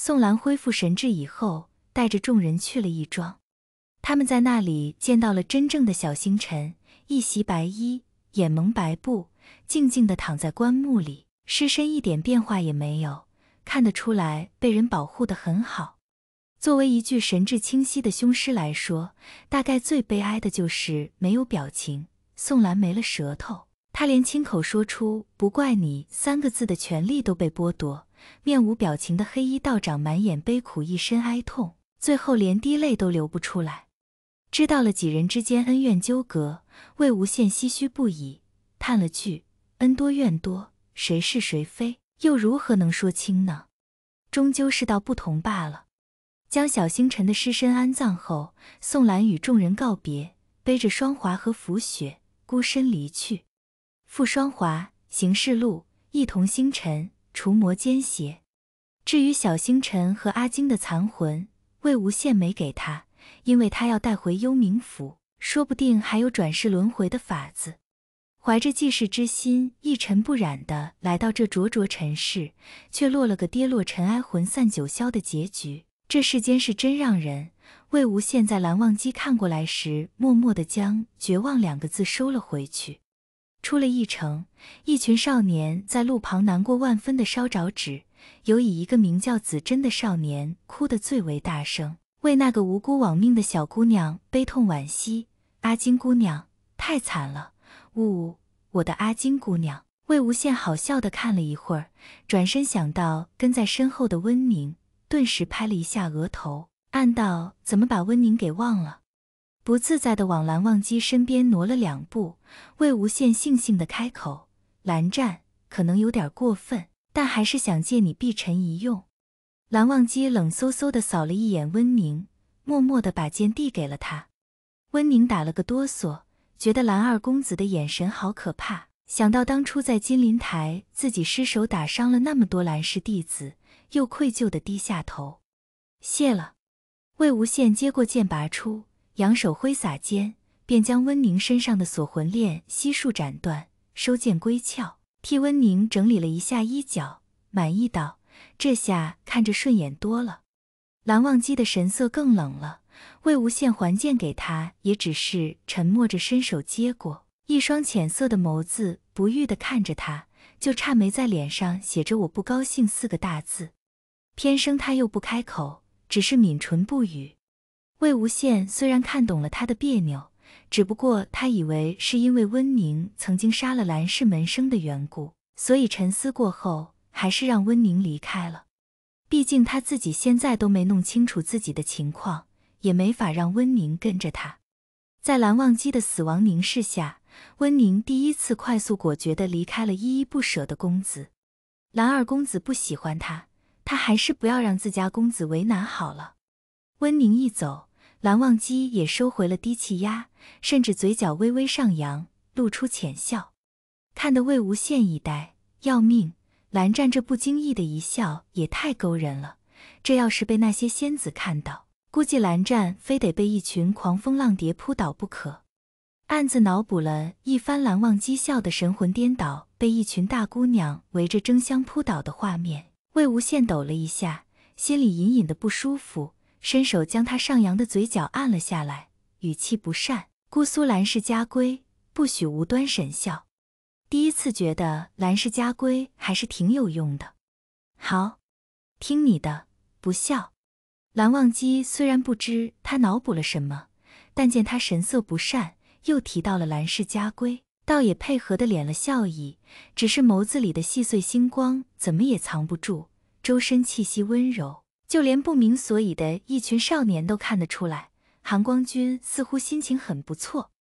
宋兰恢复神智以后，带着众人去了义庄。他们在那里见到了真正的小星辰，一袭白衣，眼蒙白布，静静地躺在棺木里，尸身一点变化也没有，看得出来被人保护得很好。作为一具神志清晰的凶尸来说，大概最悲哀的就是没有表情。宋兰没了舌头，她连亲口说出“不怪你”3个字的权利都被剥夺，面无表情的黑衣道长满眼悲苦，一身哀痛，最后连滴泪都流不出来。知道了几人之间恩怨纠葛，魏无羡唏嘘不已，叹了句：“恩多怨多，谁是谁非，又如何能说清呢？终究是道不同罢了。”将小星辰的尸身安葬后，宋兰与众人告别，背着双华和符雪，孤身离去。傅双华、行事路、一同星辰、除魔奸邪。至于小星辰和阿金的残魂，魏无羡没给他，因为他要带回幽冥府，说不定还有转世轮回的法子。怀着济世之心，一尘不染地来到这灼灼尘世，却落了个跌落尘埃魂散九霄的结局。这世间是真让人……魏无羡在蓝忘机看过来时，默默地将绝望2个字收了回去。出了驿城，一群少年在路旁难过万分地烧着纸，有以一个名叫子珍的少年哭得最为大声，为那个无辜枉命的小姑娘悲痛惋惜。阿金姑娘太惨了，呜，我的阿金姑娘。魏无羡好笑地看了一会儿，转身想到跟在身后的温宁，顿时拍了一下额头，暗道怎么把温宁给忘了。不自在地往蓝忘机身边挪了2步，魏无羡悻悻地开口：“蓝湛，可能有点过分，但还是想借你避尘一用。”蓝忘机冷飕飕地扫了一眼温宁，默默地把剑递给了他。温宁打了个哆嗦，觉得蓝二公子的眼神好可怕，想到当初在金陵台自己失手打伤了那么多蓝氏弟子，又愧疚地低下头。谢了。魏无羡接过剑拔出，扬手挥洒间，便将温宁身上的锁魂链悉数斩断，收剑归鞘，替温宁整理了一下衣角，满意道：“这下看着顺眼多了。”蓝忘机的神色更冷了，魏无羡还剑给他，也只是沉默着伸手接过，一双浅色的眸子不悦地看着他，就差没在脸上写着“我不高兴”4个大字。偏生他又不开口，只是抿唇不语。魏无羡虽然看懂了他的别扭，只不过他以为是因为温宁曾经杀了蓝氏门生的缘故，所以沉思过后，还是让温宁离开了。毕竟他自己现在都没弄清楚自己的情况，也没法让温宁跟着他。在蓝忘机的死亡凝视下，温宁第一次快速果决地离开了依依不舍的公子。蓝二公子不喜欢他，他还是不要让自家公子为难好了。温宁一走，蓝忘机也收回了低气压，甚至嘴角微微上扬，露出浅笑，看得魏无羡一呆，要命！蓝湛这不经意的一笑也太勾人了，这要是被那些仙子看到，估计蓝湛非得被一群狂风浪蝶扑倒不可。暗自脑补了一番蓝忘机笑得神魂颠倒，被一群大姑娘围着争相扑倒的画面，魏无羡抖了一下，心里隐隐的不舒服，伸手将他上扬的嘴角按了下来，语气不善：“姑苏蓝氏家规，不许无端神笑。”第一次觉得蓝氏家规还是挺有用的。好，听你的，不笑。蓝忘机虽然不知他脑补了什么，但见他神色不善，又提到了蓝氏家规，倒也配合的敛了笑意，只是眸子里的细碎星光怎么也藏不住，周身气息温柔，就连不明所以的一群少年都看得出来，韩光君似乎心情很不错。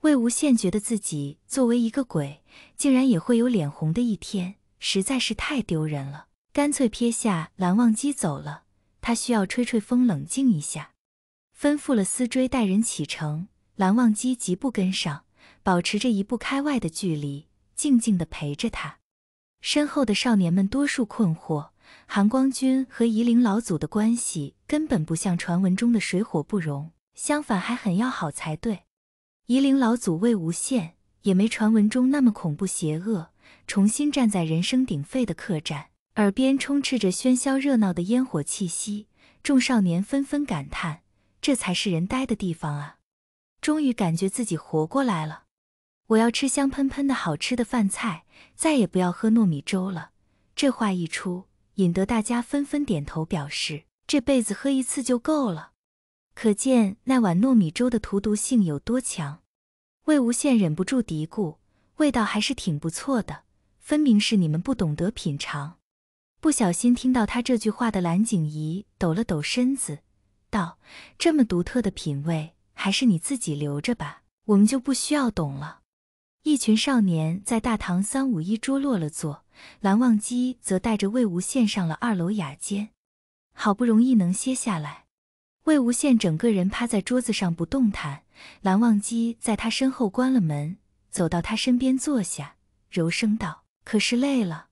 魏无羡觉得自己作为一个鬼，竟然也会有脸红的一天，实在是太丢人了，干脆撇下蓝忘机走了，他需要吹吹风冷静一下。吩咐了司追带人启程，蓝忘机疾步跟上，保持着1步开外的距离，静静地陪着他。身后的少年们多数困惑，韩光君和夷陵老祖的关系根本不像传闻中的水火不容，相反还很要好才对。夷陵老祖魏无羡也没传闻中那么恐怖邪恶，重新站在人声鼎沸的客栈，耳边充斥着喧嚣热闹的烟火气息，众少年纷纷感叹，这才是人待的地方啊！终于感觉自己活过来了。我要吃香喷喷的好吃的饭菜，再也不要喝糯米粥了。这话一出，引得大家纷纷点头表示，这辈子喝一次就够了。可见那碗糯米粥的荼毒性有多强。魏无羡忍不住嘀咕，味道还是挺不错的，分明是你们不懂得品尝。不小心听到他这句话的蓝景怡抖了抖身子，道：这么独特的品味，还是你自己留着吧，我们就不需要懂了。一群少年在大堂351桌落了座，蓝忘机则带着魏无羡上了2楼雅间。好不容易能歇下来，魏无羡整个人趴在桌子上不动弹，蓝忘机在他身后关了门，走到他身边坐下，柔声道：可是累了？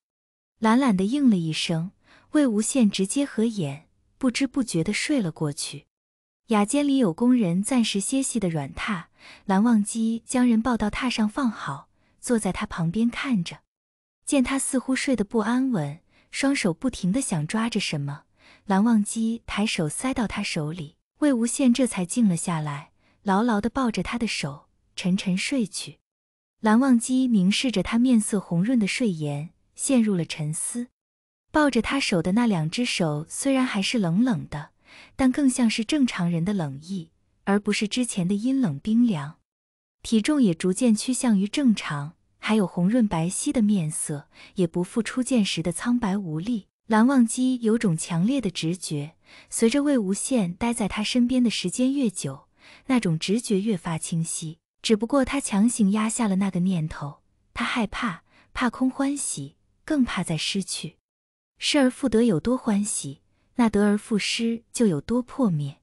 懒懒地应了一声，魏无羡直接合眼，不知不觉地睡了过去。雅间里有工人暂时歇息的软榻，蓝忘机将人抱到榻上放好，坐在他旁边看着。见他似乎睡得不安稳，双手不停地想抓着什么，蓝忘机抬手塞到他手里，魏无羡这才静了下来，牢牢地抱着他的手，沉沉睡去。蓝忘机凝视着他面色红润的睡颜，陷入了沉思。抱着他手的那2只手虽然还是冷冷的，但更像是正常人的冷意，而不是之前的阴冷冰凉。体重也逐渐趋向于正常，还有红润白皙的面色，也不复初见时的苍白无力。蓝忘机有种强烈的直觉，随着魏无羡待在他身边的时间越久，那种直觉越发清晰。只不过他强行压下了那个念头，他害怕，怕空欢喜，更怕再失去。失而复得有多欢喜，那得而复失就有多破灭。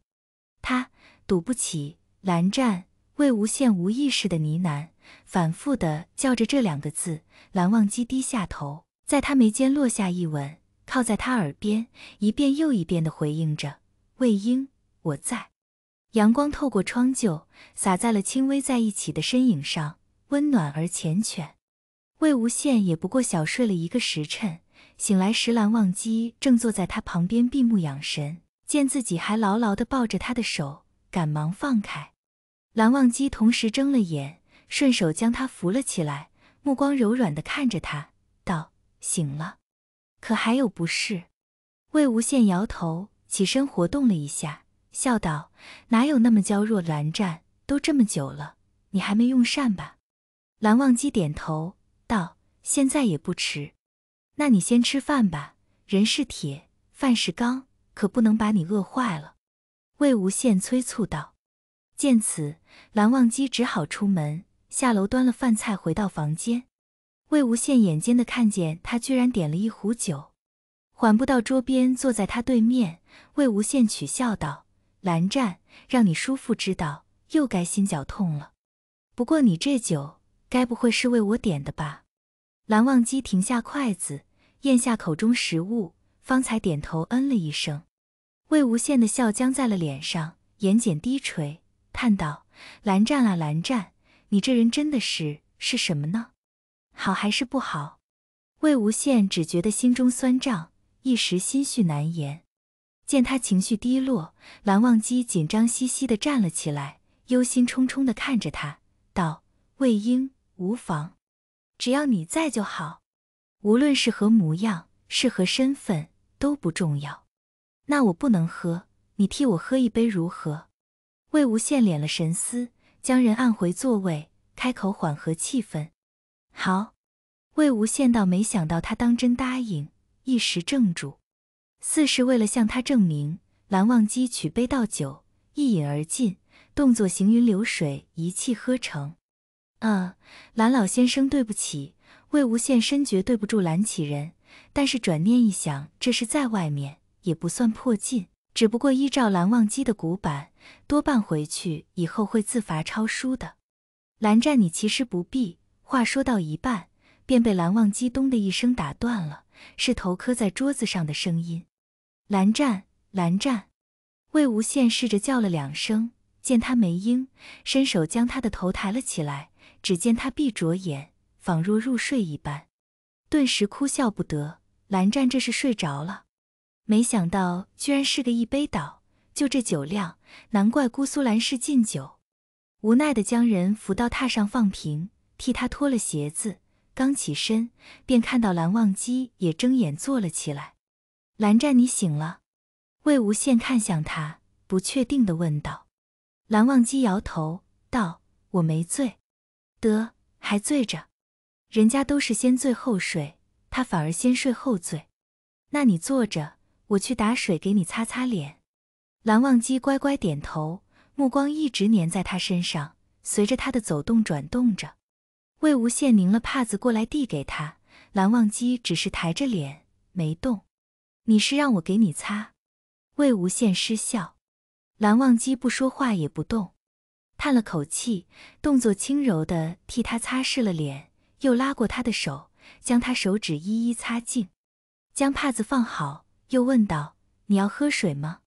他赌不起，蓝湛。魏无羡无意识的呢喃，反复地叫着这2个字。蓝忘机低下头，在他眉间落下一吻，靠在他耳边，一遍又一遍地回应着：魏婴，我在。阳光透过窗柩，洒在了轻微在一起的身影上，温暖而缱绻。魏无羡也不过小睡了1个时辰，醒来时蓝忘机正坐在他旁边闭目养神，见自己还牢牢地抱着他的手，赶忙放开。蓝忘机同时睁了眼，顺手将他扶了起来，目光柔软地看着他，道：醒了？可还有不适？魏无羡摇头，起身活动了一下，笑道：哪有那么娇弱，蓝湛，都这么久了，你还没用膳吧？蓝忘机点头，道：现在也不迟。那你先吃饭吧，人是铁，饭是钢，可不能把你饿坏了。魏无羡催促道。见此，蓝忘机只好出门，下楼端了饭菜回到房间。魏无羡眼尖地看见他居然点了1壶酒，缓步到桌边坐在他对面。魏无羡取笑道：蓝湛，让你叔父知道，又该心绞痛了。不过你这酒，该不会是为我点的吧？蓝忘机停下筷子，咽下口中食物，方才点头嗯了一声。魏无羡的笑僵在了脸上，眼睑低垂，叹道：蓝湛啊蓝湛，你这人真的是什么呢？好还是不好？魏无羡只觉得心中酸胀，一时心绪难言。见他情绪低落，蓝忘机紧张兮兮地站了起来，忧心忡忡地看着他，道：魏婴，无妨，只要你在就好，无论是何模样，是何身份，都不重要。那我不能喝，你替我喝一杯如何？魏无羡敛了神思，将人按回座位，开口缓和气氛。好。魏无羡倒没想到他当真答应，一时怔住。似是为了向他证明，蓝忘机取杯倒酒，一饮而尽，动作行云流水，一气呵成。蓝老先生对不起。魏无羡深觉对不住蓝启人，但是转念一想，这是在外面，也不算破禁，只不过依照蓝忘机的古板，多半回去以后会自罚抄书的。蓝湛，你其实不必。话说到一半，便被蓝忘机咚的一声打断了，是头磕在桌子上的声音。蓝湛，蓝湛。魏无羡试着叫了2声，见他没应，伸手将他的头抬了起来，只见他闭着眼，仿若入睡一般。顿时哭笑不得。蓝湛这是睡着了，没想到居然是个一杯倒，就这酒量，难怪姑苏蓝氏禁酒。无奈地将人扶到榻上放平，替他脱了鞋子，刚起身，便看到蓝忘机也睁眼坐了起来。蓝湛，你醒了？魏无羡看向他，不确定地问道。蓝忘机摇头道：我没醉。得，还醉着？人家都是先醉后睡，他反而先睡后醉。那你坐着，我去打水给你擦擦脸。蓝忘机乖乖点头，目光一直粘在他身上，随着他的走动转动着。魏无羡拧了帕子过来递给他，蓝忘机只是抬着脸没动。你是让我给你擦？魏无羡失笑。蓝忘机不说话也不动，叹了口气，动作轻柔地替他擦拭了脸，又拉过他的手，将他手指一一擦净。将帕子放好，又问道：你要喝水吗？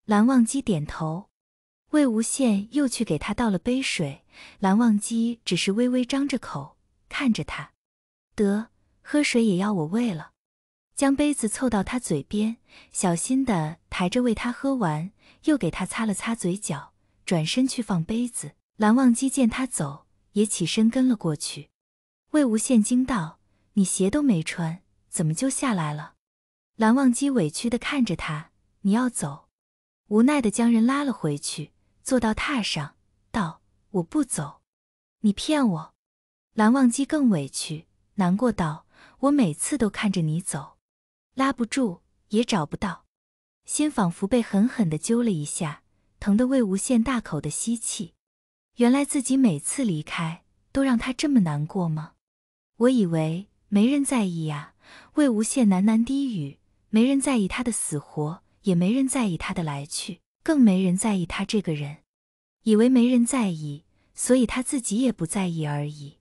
蓝忘机点头。魏无羡又去给他倒了杯水，蓝忘机只是微微张着口，看着他。得，喝水也要我喂了。将杯子凑到他嘴边，小心地抬着喂他喝完，又给他擦了擦嘴角，转身去放杯子。蓝忘机见他走，也起身跟了过去。魏无羡惊道：你鞋都没穿，怎么就下来了？蓝忘机委屈地看着他：你要走？无奈地将人拉了回去，坐到榻上，道：我不走。你骗我。蓝忘机更委屈，难过道：我每次都看着你走，拉不住，也找不到。心仿佛被狠狠地揪了一下，疼得魏无羡大口的吸气。原来自己每次离开，都让他这么难过吗？我以为没人在意呀。魏无羡喃喃低语，没人在意他的死活，也没人在意他的来去，更没人在意他这个人。以为没人在意，所以他自己也不在意而已。